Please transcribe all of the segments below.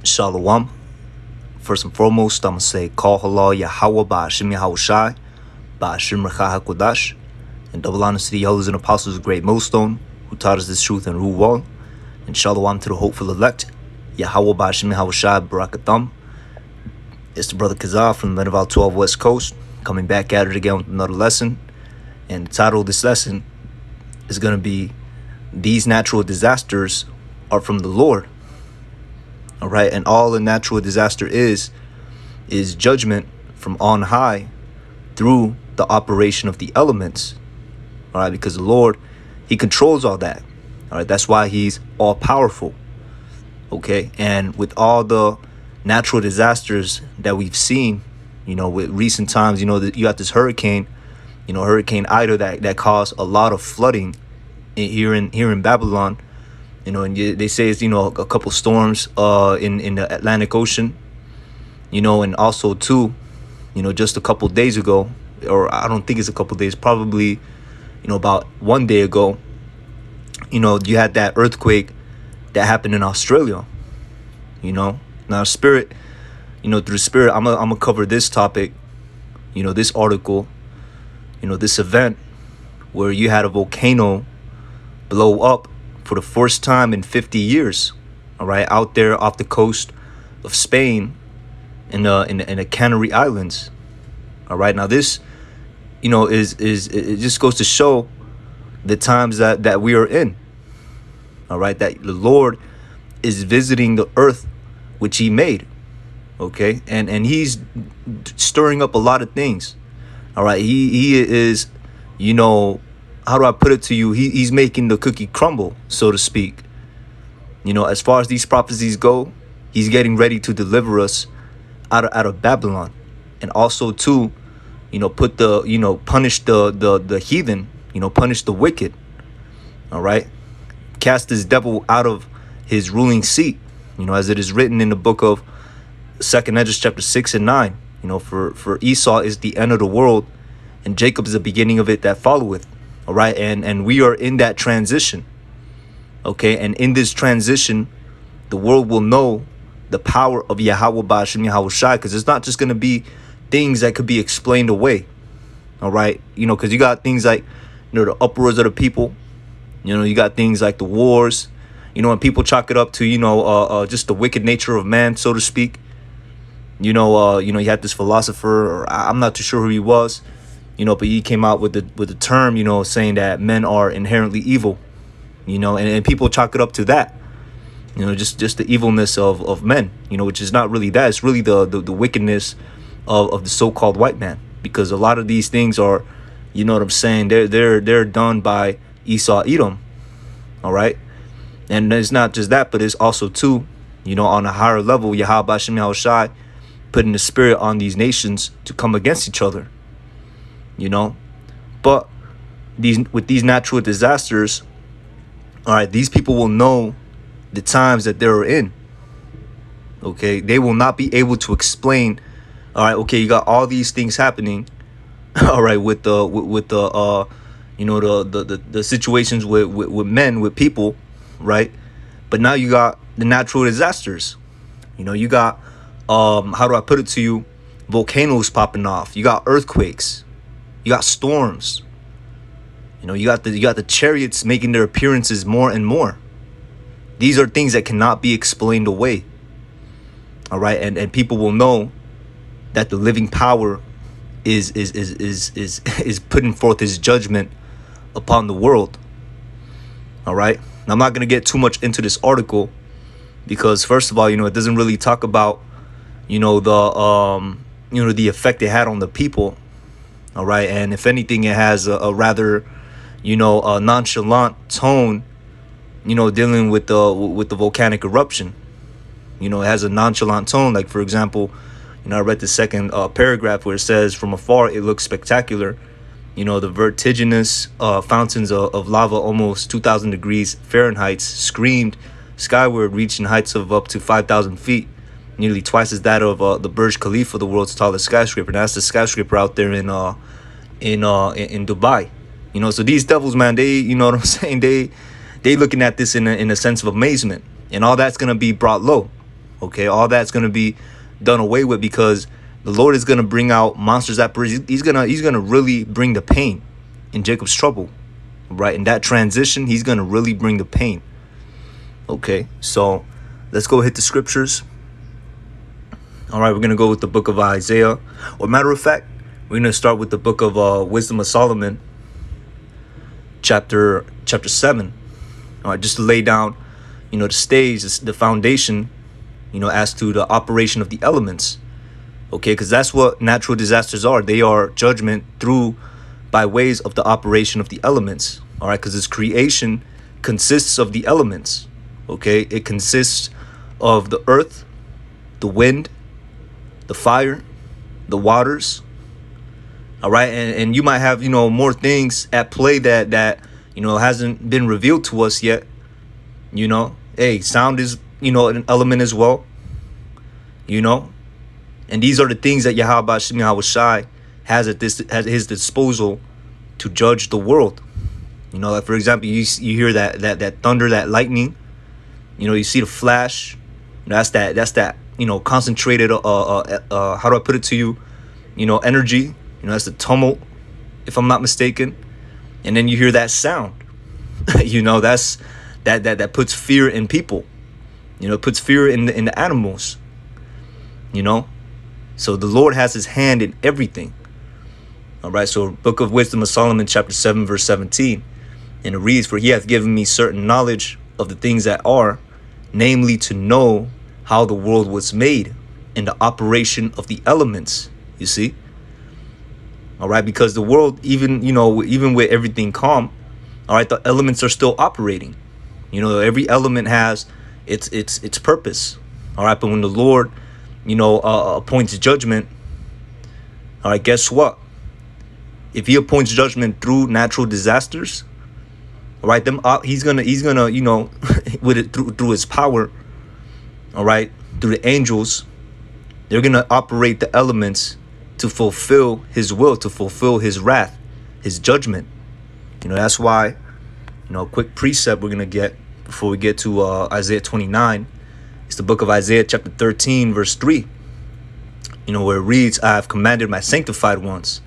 Shalom. First and foremost, I'm going to say, Call Halal Yahweh Ba'ashim Yahushai, Ba'ashim Recha HaKodash, and double honors to the elders and apostles of Great Millstone, who taught us this truth and rule well, and Shalom to the hopeful elect, Yahweh Ba'ashim Yahushai Barakatham. It's the brother Kazar from the Meneval 12 West Coast, coming back at it again with another lesson, and the title of this lesson is going to be, These Natural Disasters Are from the Lord. All right, and all a natural disaster is judgment from on high through the operation of the elements. All right, because the Lord, he controls all that. All right, that's why he's all powerful. Okay, and with all the natural disasters that we've seen, with recent times, you got this hurricane, Hurricane Ida that caused a lot of flooding here in Babylon. And they say it's, a couple storms in the Atlantic Ocean, and also too, just a couple days ago, or I don't think it's a couple days, probably, about one day ago, you had that earthquake that happened in Australia. Now spirit, through the spirit, I'm gonna cover this topic, this article, this event where you had a volcano blow up for the first time in 50 years, all right, out there off the coast of Spain in the Canary Islands. All right, now this, is it just goes to show the times that we are in. All right, that the Lord is visiting the earth which he made. Okay, and he's stirring up a lot of things. All right, he is, how do I put it to you? He's making the cookie crumble, so to speak. As far as these prophecies go, he's getting ready to deliver us out of Babylon, and also to, put the, punish the heathen, punish the wicked. All right, cast this devil out of his ruling seat, as it is written in the book of 2nd Esdras chapter 6 and 9. For Esau is the end of the world, and Jacob is the beginning of it that followeth. All right, and we are in that transition. Okay, and in this transition, the world will know the power of Yahweh Ba'ashim Yahushai, because it's not just going to be things that could be explained away. All right, because you got things like, the uproars of the people. You got things like the wars. And people chalk it up to, just the wicked nature of man, so to speak. You had this philosopher, or I'm not too sure who he was. But he came out with the term, saying that men are inherently evil, and people chalk it up to that, just the evilness of men, which is not really that. It's really the wickedness of the so-called white man, because a lot of these things are, what I'm saying, they're done by Esau Edom. All right, and it's not just that, but it's also too, on a higher level, Yahweh Ba'ashim Yahushai putting the spirit on these nations to come against each other. But with these natural disasters, all right, these people will know the times that they're in. Okay, they will not be able to explain. All right, okay, you got all these things happening. All right, with the the situations with men, with people, right? But now you got the natural disasters. You got how do I put it to you? Volcanoes popping off. You got earthquakes. You got storms. You got the chariots making their appearances more and more. These are things that cannot be explained away. All right, and people will know that the living power is putting forth his judgment upon the world. All right. Now, I'm not going to get too much into this article because, first of all, it doesn't really talk about the effect it had on the people. All right, and if anything, it has a rather, a nonchalant tone, dealing with the volcanic eruption. It has a nonchalant tone. Like, for example, I read the second paragraph where it says, from afar, it looks spectacular. The vertiginous fountains of lava, almost 2,000 degrees Fahrenheit, screamed skyward, reaching heights of up to 5,000 feet, nearly twice as that of the Burj Khalifa, the world's tallest skyscraper. And that's the skyscraper out there in Dubai. So these devils, man, they, what I'm saying, they looking at this in a sense of amazement, and all that's gonna be brought low. Okay, all that's going to be done away with, because the Lord is going to bring out monsters that he's going to really bring the pain in Jacob's trouble, right? In that transition, he's going to really bring the pain. Okay, so let's go hit the scriptures. All right, we're going to go with the book of Isaiah. Or matter of fact, we're going to start with the book of Wisdom of Solomon, chapter 7. All right, just to lay down, the stage, the foundation, as to the operation of the elements. Okay, because that's what natural disasters are. They are judgment by ways of the operation of the elements. All right, because its creation consists of the elements. Okay, it consists of the earth, the wind, the fire, the waters. All right, and you might have more things at play that hasn't been revealed to us yet. Hey, sound is an element as well. And these are the things that Yahweh Shem Yahushai has at his disposal to judge the world. Like for example, you hear that thunder, that lightning. You see the flash. That's that concentrated. How do I put it to you? Energy. That's the tumult, if I'm not mistaken. And then you hear that sound. That's that puts fear in people. It puts fear in the animals. So the Lord has his hand in everything. All right, so Book of Wisdom of Solomon, chapter 7, verse 17. And it reads, "For he hath given me certain knowledge of the things that are, namely to know how the world was made and the operation of the elements." You see? All right, because the world, even with everything calm, all right, the elements are still operating. Every element has its purpose. All right, but when the Lord appoints judgment, all right, guess what? If he appoints judgment through natural disasters, all right, he's gonna with it through his power, all right, through the angels, they're gonna operate the elements to fulfill his will, to fulfill his wrath, his judgment. That's why, a quick precept we're gonna get before we get to Isaiah 29. It's the book of Isaiah chapter 13, verse 3, where it reads, "I have commanded my sanctified ones."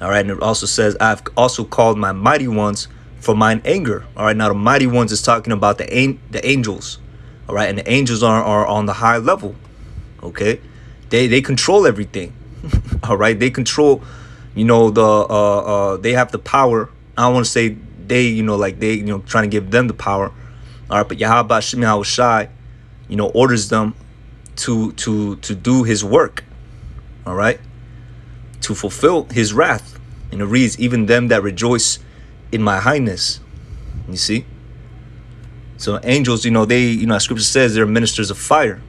All right, and it also says, "I have also called my mighty ones for mine anger." All right, now the mighty ones is talking about the angels. All right, and the angels are on the high level. Okay, they control everything. All right, they control, they have the power. I don't want to say they, trying to give them the power. All right, but Yahweh Shem Yahushai, orders them to do his work. All right, to fulfill his wrath. And it reads, "Even them that rejoice in my highness." You see? So angels, as scripture says, they're ministers of fire.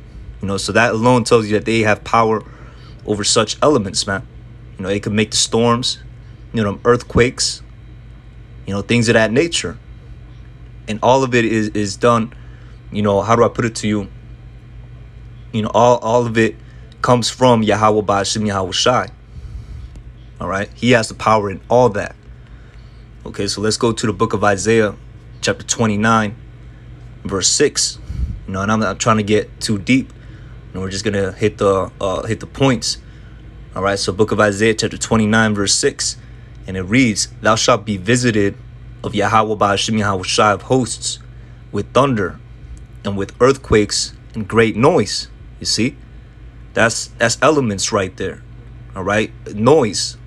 So that alone tells you that they have power over such elements, man. They could make the storms, earthquakes, things of that nature. And all of it is done, how do I put it to you? All of it comes from Yahweh Ba'ashem Yahushai. All right, he has the power in all that. Okay, so let's go to the book of Isaiah, chapter 29, verse 6. And I'm not trying to get too deep. We're just gonna hit the points. All right, so book of Isaiah, chapter 29, verse 6, and it reads, "Thou shalt be visited of Yahweh Ba'ashem Yahushai of hosts with thunder and with earthquakes and great noise." You see, that's elements right there. All right, noise.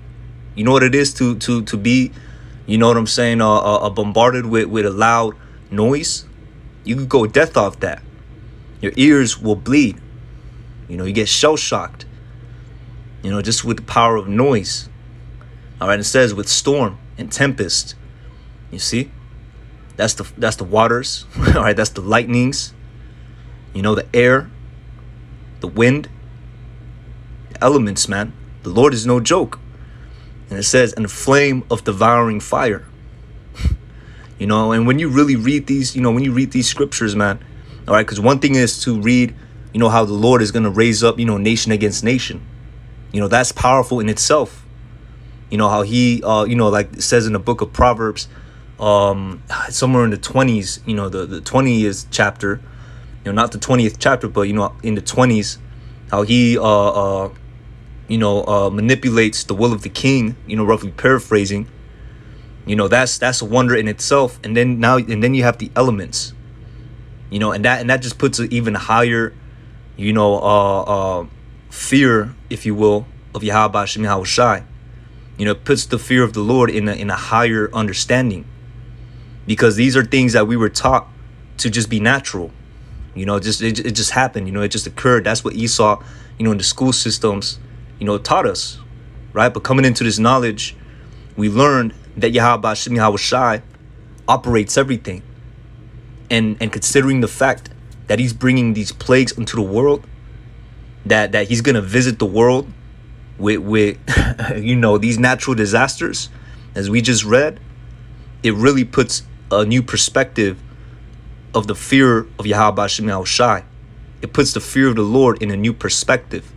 You know what it is to be, what I'm saying, bombarded with a loud noise. You could go death off that. Your ears will bleed. You get shell shocked. Just with the power of noise. All right, it says with storm and tempest. You see, that's the waters. All right, that's the lightnings. The air, the wind, the elements, man. The Lord is no joke. And it says, "and a flame of devouring fire." And when you really read these, when you read these scriptures, man, all right, because one thing is to read, how the Lord is going to raise up, nation against nation. That's powerful in itself. How he, like it says in the book of Proverbs, somewhere in the 20s, the 20th chapter, not the 20th chapter, but in the 20s, how he manipulates the will of the king, roughly paraphrasing. That's a wonder in itself. And then you have the elements, and that just puts an even higher, fear, if you will, of Yahweh Hashem Yahushai. It puts the fear of the Lord in a higher understanding, because these are things that we were taught to just be natural. It just happened. It just occurred. That's what Esau, in the school systems, taught us, right? But coming into this knowledge, we learned that Yahweh Hashem Yahushai operates everything, and considering the fact that he's bringing these plagues into the world, that he's gonna visit the world with these natural disasters, as we just read, it really puts a new perspective of the fear of Yahweh Hashem Yahushai. It puts the fear of the Lord in a new perspective.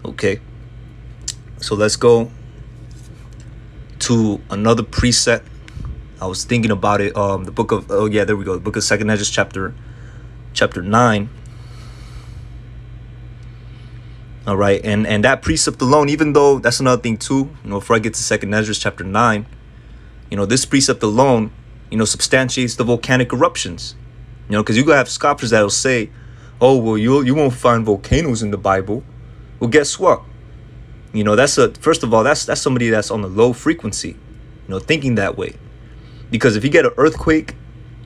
Okay, so let's go to another precept. I was thinking about it. The book of there we go. The book of 2nd Ezra, chapter 9. All right, and that precept alone, even though that's another thing too. Before I get to 2nd Ezra chapter 9, this precept alone, substantiates the volcanic eruptions. Because you gonna have scoffers that'll say, "Oh, well, you won't find volcanoes in the Bible." Well, guess what? First of all, that's somebody that's on the low frequency, thinking that way. Because if you get an earthquake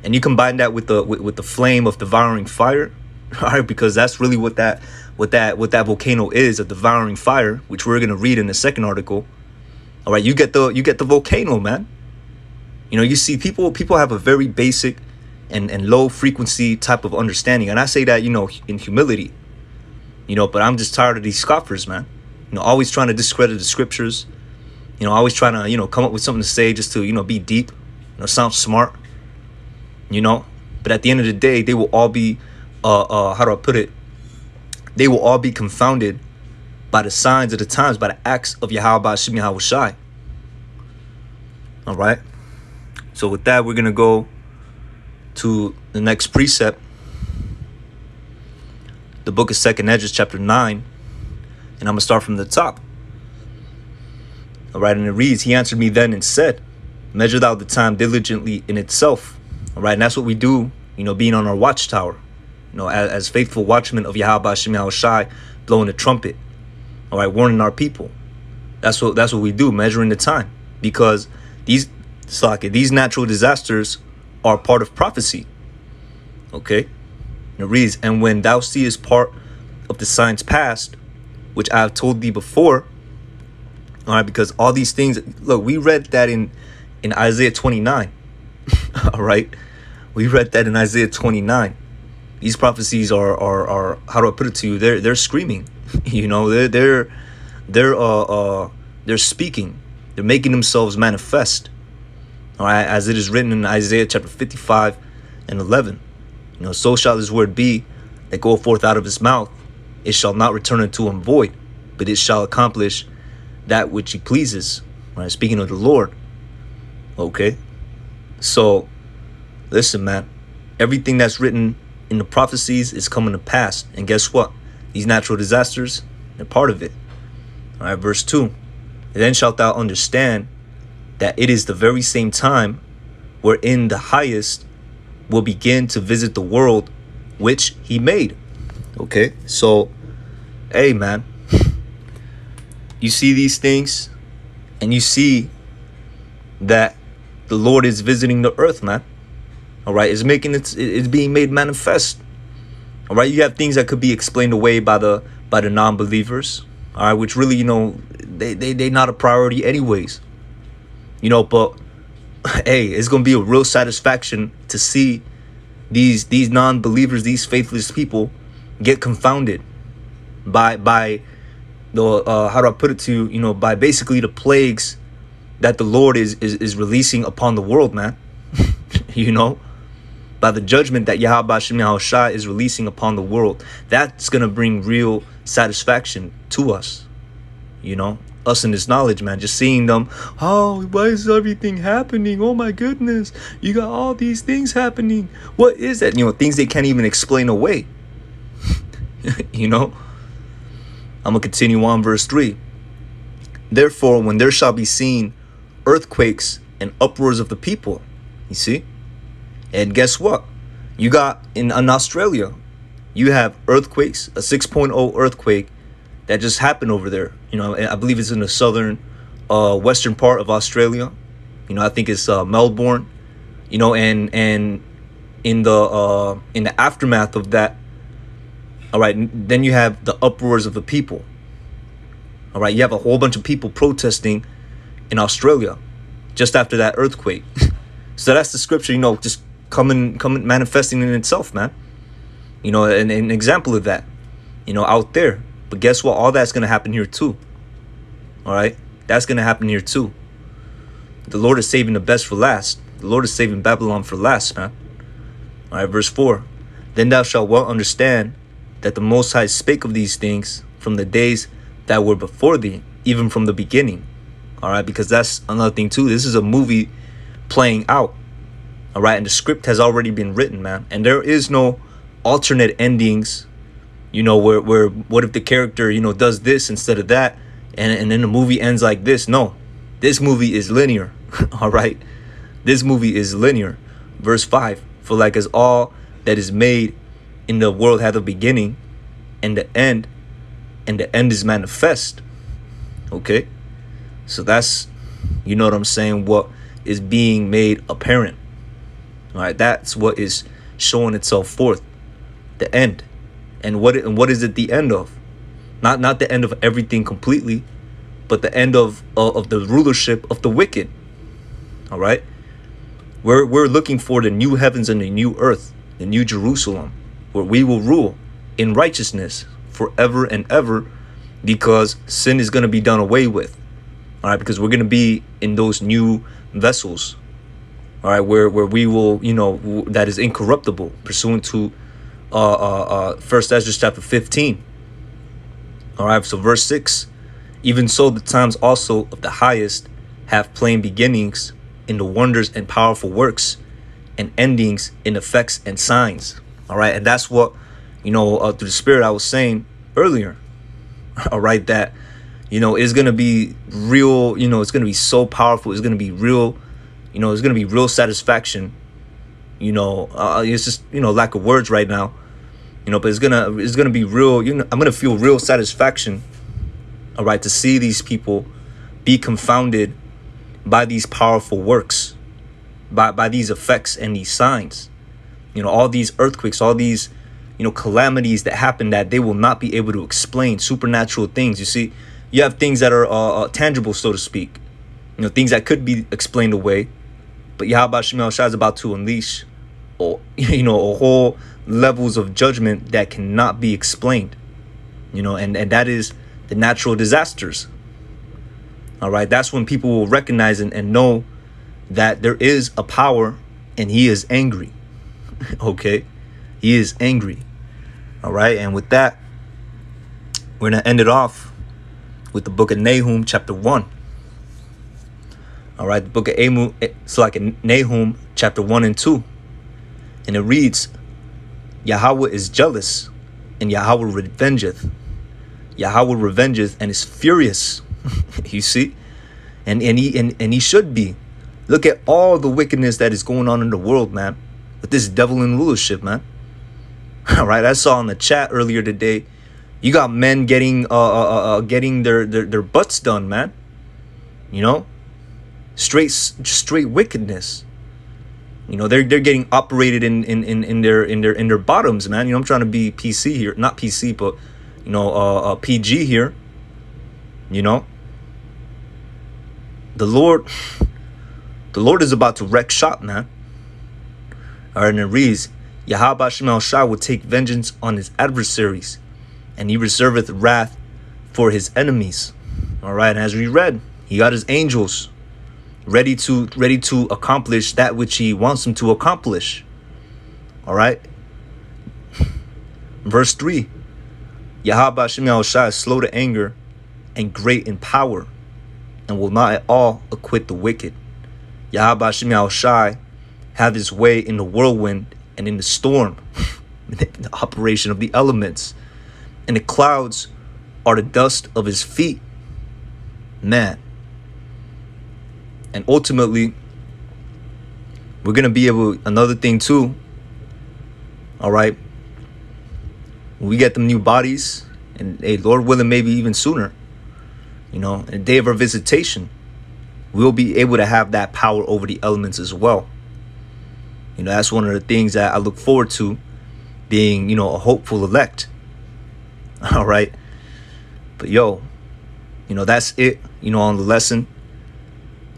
and you combine that with the flame of devouring fire, all right, because that's really what that volcano is, a devouring fire, which we're gonna read in the second article. All right, you get the volcano, man. You see people have a very basic and low frequency type of understanding, and I say that in humility. But I'm just tired of these scoffers, man. Always trying to discredit the scriptures. Always trying to, come up with something to say just to, be deep, sound smart. But at the end of the day, they will all be, how do I put it? They will all be confounded by the signs of the times, by the acts of Yahweh Hashem Yahushai. All right. So with that, we're gonna go to the next precept. The book of 2nd Ezra, chapter 9, and I'm gonna start from the top. All right, and it reads, "He answered me then and said, Measure thou the time diligently in itself." All right, and that's what we do, being on our watchtower, as faithful watchmen of Yahweh Hashem Yahushai, blowing the trumpet. All right, warning our people. That's what we do, measuring the time, because these natural disasters are part of prophecy. Okay. It reads, "And when thou seest part of the signs past, which I have told thee before," all right, because all these things, look, we read that in Isaiah 29. All right, we read that in Isaiah 29. These prophecies are how do I put it to you? They're screaming. They're speaking. They're making themselves manifest. All right, as it is written in Isaiah chapter 55 and 11. So shall his word be that goeth forth out of his mouth. It shall not return unto him void, but it shall accomplish that which he pleases. All right, speaking of the Lord. Okay. So, listen, man. Everything that's written in the prophecies is coming to pass. And guess what? These natural disasters, they're part of it. All right, verse 2. "Then shalt thou understand that it is the very same time wherein the highest will begin to visit the world which he made." Okay, so, hey, man, you see these things, and you see that the Lord is visiting the earth, man. All right, it's being made manifest. All right, you have things that could be explained away by the non-believers. All right, which really, they not a priority anyways. But hey, it's gonna be a real satisfaction to see these non-believers, these faithless people, get confounded by the how do I put it to you? By basically the plagues that the Lord is releasing upon the world, man. By the judgment that Yahweh Hashem Yahushai is releasing upon the world. That's gonna bring real satisfaction to us. us in this knowledge, man. Just seeing them, oh, why is everything happening? Oh my goodness, you got all these things happening. What is that? Things they can't even explain away. I'm gonna continue on verse 3. Therefore, when there shall be seen earthquakes and uproars of the people, you see, and guess what? You got in Australia, you have earthquakes, a 6.0 earthquake that just happened over there. I believe it's in the southern, western part of Australia. I think it's Melbourne. And in the aftermath of that, all right, then you have the uproars of the people. All right, you have a whole bunch of people protesting in Australia just after that earthquake. So that's the scripture, just coming manifesting in itself, man. An example of that, out there. But guess what? All that's going to happen here too. All right, that's going to happen here too. The Lord is saving the best for last. The Lord is saving Babylon for last, man. All right, verse 4. Then thou shalt well understand that the Most High spake of these things from the days that were before thee, even from the beginning. All right, because that's another thing too. This is a movie playing out. All right, and the script has already been written, man. And there is no alternate endings, where what if the character, does this instead of that, and then the movie ends like this. No, this movie is linear. All right, this movie is linear. Verse 5. For like as all that is made in the world had a beginning and the end is manifest. Okay, so that's, what I'm saying, what is being made apparent. All right, that's what is showing itself forth, the end. And what is it the end of? Not the end of everything completely, but the end of the rulership of the wicked. All right, we're looking for the new heavens and the new earth, the new Jerusalem, where we will rule in righteousness forever and ever, because sin is going to be done away with. All right, because we're going to be in those new vessels. All right, where we will, that is incorruptible, pursuant to First Ezra chapter 15. All right, so verse 6. Even so, the times also of the highest have plain beginnings in the wonders and powerful works, and endings in effects and signs. All right, and that's what, through the Spirit I was saying earlier. All right, that, is going to be real, it's going to be so powerful. It's going to be real, it's going to be real satisfaction. It's just, lack of words right now, but it's gonna be real. I'm going to feel real satisfaction. All right, to see these people be confounded by these powerful works, by these effects and these signs. All these earthquakes, all these, calamities that happen that they will not be able to explain, supernatural things. You see, you have things that are tangible, so to speak, things that could be explained away. But Yahweh Shemel Shah is about to unleash, a whole levels of judgment that cannot be explained, and that is the natural disasters. All right, that's when people will recognize and know that there is a power and he is angry. Okay, he is angry. All right, and with that, we're going to end it off with the book of Nahum, chapter 1. All right, the book of Nahum, chapter 1 and 2. And it reads, Yahweh is jealous, and Yahweh revengeth. Yahweh revengeth and is furious. You see? And he should be. Look at all the wickedness that is going on in the world, man. With this devil in rulership, man. All right, I saw in the chat earlier today, you got men getting their butts done, man. Straight wickedness. They're getting operated in their bottoms, man. I'm trying to be PC here, not PC, but PG here. The Lord is about to wreck shop, man. All right, and it reads, Yahweh Shemel Shah will take vengeance on his adversaries, and he reserveth wrath for his enemies. All right, and as we read, he got his angels ready to accomplish that which he wants them to accomplish. All right. Verse 3. Yahweh Shemel Shah is slow to anger and great in power, and will not at all acquit the wicked. Yahweh Hashem Yahushai have his way in the whirlwind and in the storm, in the operation of the elements. And the clouds are the dust of his feet. Man. And ultimately, we're going to be able, another thing too, all right, when we get them new bodies, and hey, Lord willing, maybe even sooner, in the day of our visitation, we'll be able to have that power over the elements as well. That's one of the things that I look forward to, being, a hopeful elect. All right. But that's it, on the lesson.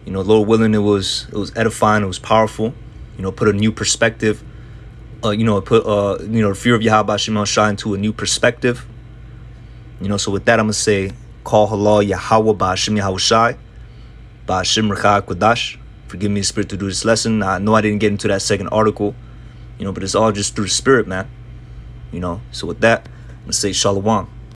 Lord willing, it was edifying, it was powerful, put a new perspective, put the fear of Yahweh Hashem Yahushai into a new perspective. So with that, I'm going to say, Call halal Yahweh Ba'Hashem Yahushai, Ba'Hashem Rechah Kodash. Forgive me, Spirit, to do this lesson. I know I didn't get into that second article, but it's all just through the Spirit, man. So with that, I'm going to say Shalom.